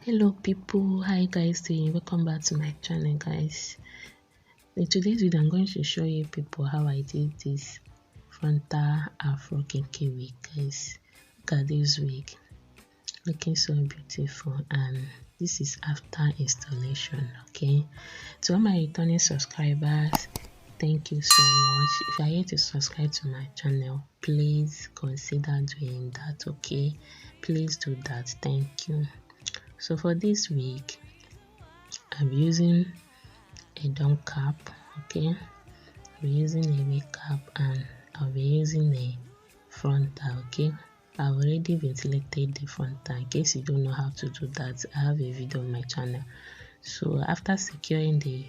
Hello people, hi guys, doing? Welcome back to my channel guys. In today's video I'm going to show you people how I did this frontal Afro Kinky wig guys. Look at this wig, looking so beautiful, and this is after installation. Okay, to all my returning subscribers, thank you so much. If you are yet to subscribe to my channel, please consider doing that. Okay, please do that. Thank you. So for this week, I'm using a dome cap. Okay, we're using a wig cap and I'll be using a frontal. Okay, I've already ventilated the frontal. In case you don't know how to do that, I have a video on my channel. So after securing the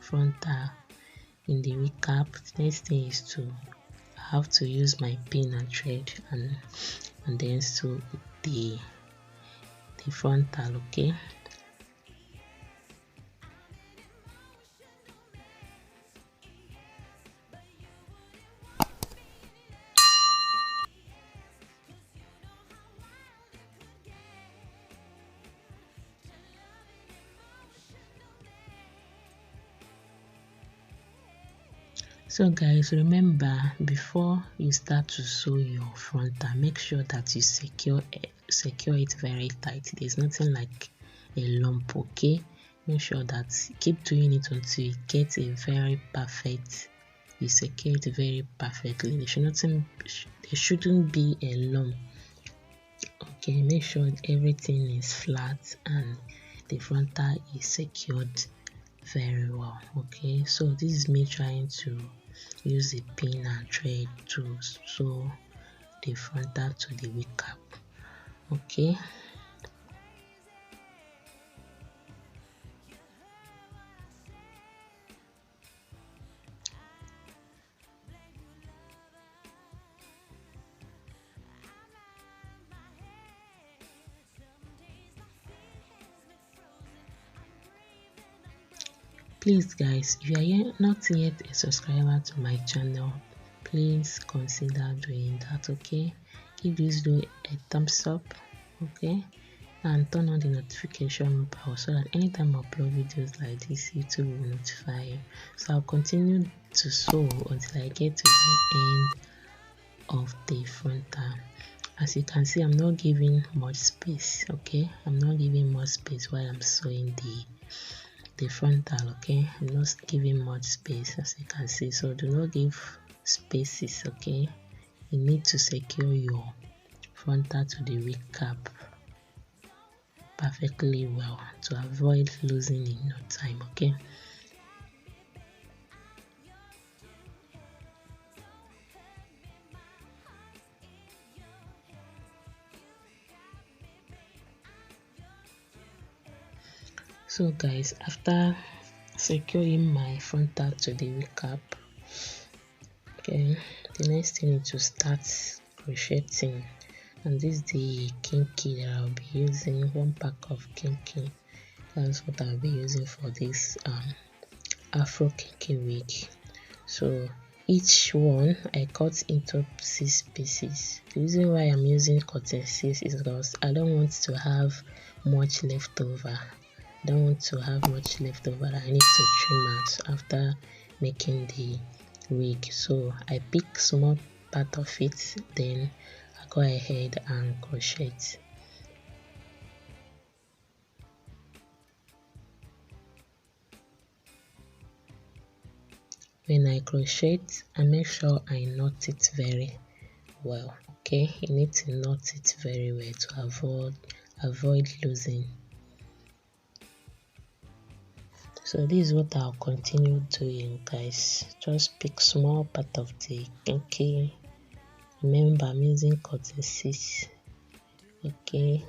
frontal in the wig cap, the next thing is to have to use my pin and thread and then sew the frontal. Okay. So guys, remember, before you start to sew your frontal, make sure that you secure it very tight. There's nothing like a lump. Okay, make sure that keep doing it until you get a very perfect, you secure it very perfectly. There shouldn't be a lump. Okay, make sure everything is flat and the frontal is secured very well. Okay, so this is me trying to use a pin and thread to sew the frontal to the wig cap. Okay, please guys, if you are not yet a subscriber to my channel, please consider doing that. Okay, give this video a thumbs up. Okay, and turn on the notification bell so that anytime I upload videos like this, YouTube will notify you. So I'll continue to sew until I get to the end of the frontal. As you can see, I'm not giving much space. Okay, I'm not giving much space while I'm sewing the frontal. Okay, I'm not giving much space, as you can see, so do not give spaces. Okay, you need to secure your frontal to the wig cap perfectly well to avoid losing in no time. Okay, so guys, after securing my frontal to the wig cap, okay, the next thing is to start crocheting, and this is the kinky that I'll be using. One pack of kinky, that's what I'll be using for this Afro Kinky wig. So each one I cut into 6 pieces. The reason why I'm using cotton 6 is because I don't want to have much left over. I don't want to have much left over that I need to trim out after making the wig. So I pick small part of it, then I go ahead and crochet it. When I crochet, I make sure I knot it very well. Okay, you need to knot it very well to avoid losing. So this is what I'll continue doing guys. Just pick small part of the kinky. Remember, I'm using cotton 6. Okay,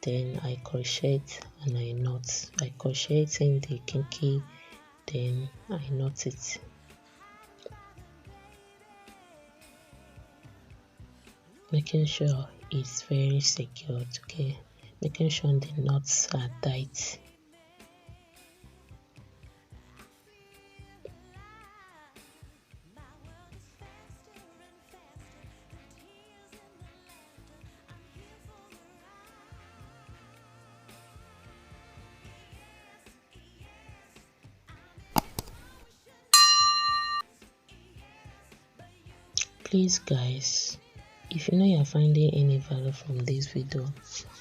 then I crochet and I knot. I crochet in the kinky, then I knot it. Making sure it's very secured. Okay, making sure the knots are tight. Please guys, if you know you're finding any value from this video,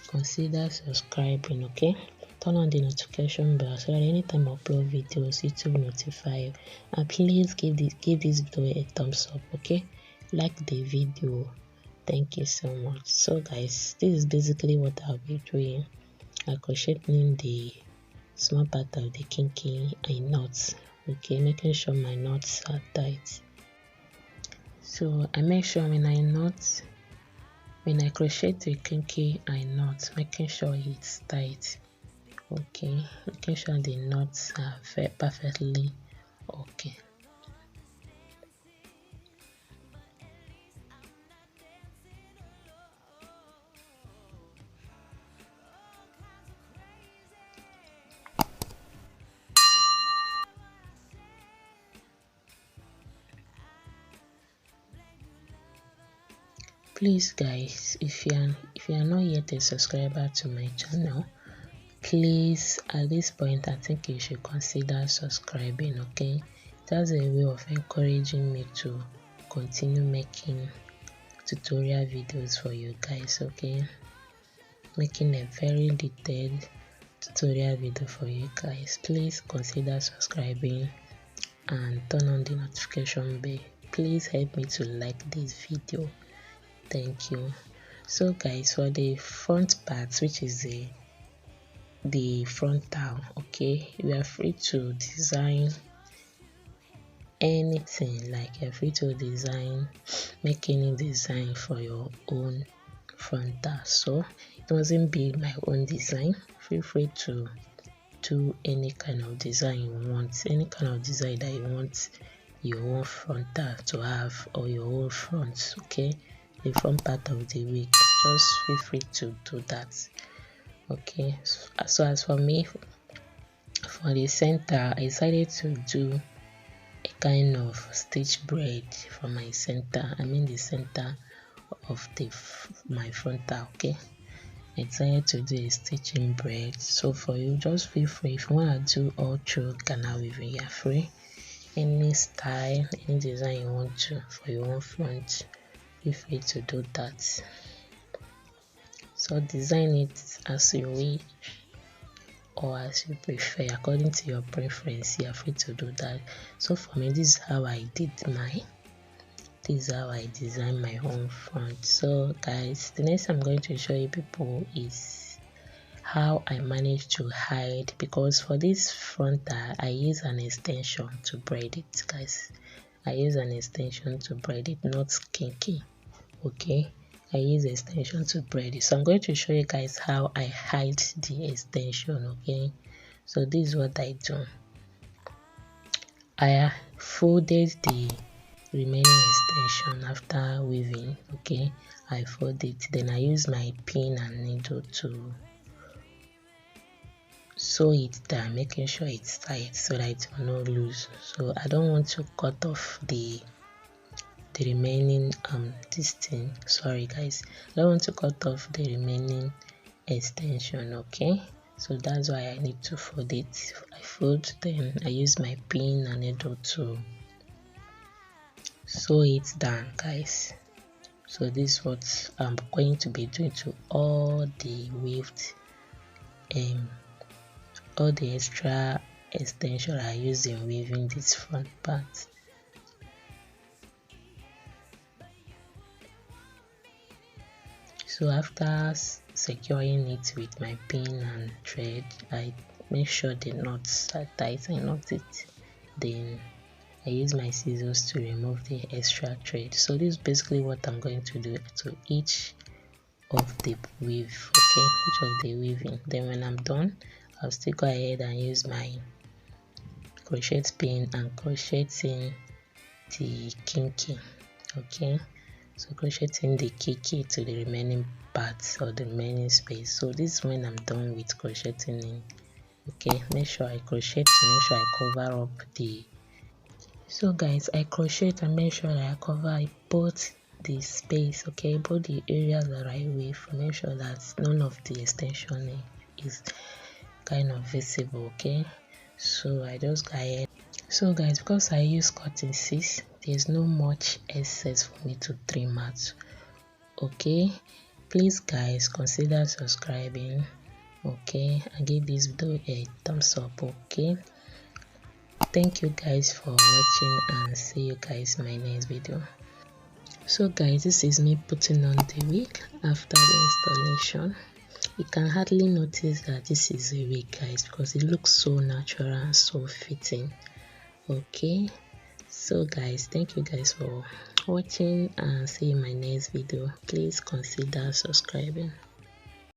consider subscribing, okay? Turn on the notification bell so that anytime I upload videos, YouTube notify you. And please give this video a thumbs up, okay? Like the video. Thank you so much. So guys, this is basically what I'll be doing. I'm crocheting the small part of the kinky and knots, okay, making sure my knots are tight. So I make sure when I crochet the kinky I knot, making sure it's tight, okay, making sure the knots are perfectly okay. Please guys, if you are not yet a subscriber to my channel, please at this point I think you should consider subscribing, okay? That's a way of encouraging me to continue making tutorial videos for you guys, okay? Making a very detailed tutorial video for you guys. Please consider subscribing and turn on the notification bell. Please help me to like this video. Thank you. So guys, for the front part, which is the frontal, okay, you are free to design anything, like you're free to make any design for your own frontal. So it doesn't be my own design. Feel free to do any kind of design you want, any kind of design that you want your own frontal to have, or your own front, okay, the front part of the wig. Just feel free to do that, okay? So as for me, for the center, I decided to do a kind of stitch braid for my center. I mean the center of my frontal, okay? I decided to do a stitching braid. So for you, just feel free. If you want to do all through canal weaving, you're free. Any style, any design you want to for your own front, feel free to do that. So design it as you wish or as you prefer, according to your preference. You're free to do that. So for me, this is how I did mine. This is how I design my own front. So guys, the next I'm going to show you people is how I managed to hide, because for this frontal I use an extension to braid it, guys. I use an extension to braid it, not kinky, okay? I use extension to braid it. So I'm going to show you guys how I hide the extension, okay? So this is what I do. I folded the remaining extension after weaving, okay? I fold it, then I use my pin and needle to sew it down, making sure it's tight so that it will not loose. So I don't want to cut off the remaining this thing, sorry guys, I don't want to cut off the remaining extension, okay? So that's why I need to fold it. I fold, then I use my pin and needle to sew it down, guys. So this is what I'm going to be doing to all the weaved all the extra extension I use in weaving this front part. So after securing it with my pin and thread, I make sure the knots are tight. I knot it, then I use my scissors to remove the extra thread. So this is basically what I'm going to do to each of the weave, okay, each of the weaving. Then when I'm done, I'll still go ahead and use my crochet pin and crocheting the kinky, okay? So crocheting the kinky to the remaining parts or the remaining space. So this is when I'm done with crocheting in, okay? Make sure I crochet to make sure I cover up the, so guys, I crochet and make sure that I cover both the space, okay, both the areas that I weave, make sure that none of the extension is kind of visible, okay? So I just go ahead. So guys, because I use cotton 6, there's no much excess for me to trim out. Okay, please guys, consider subscribing. Okay, and give this video a thumbs up. Okay, thank you guys for watching, and see you guys in my next video. So guys, this is me putting on the wig after the installation. You can hardly notice that this is a wig, guys, because it looks so natural and so fitting. Okay, so guys, thank you guys for watching, and see you in my next video. Please consider subscribing.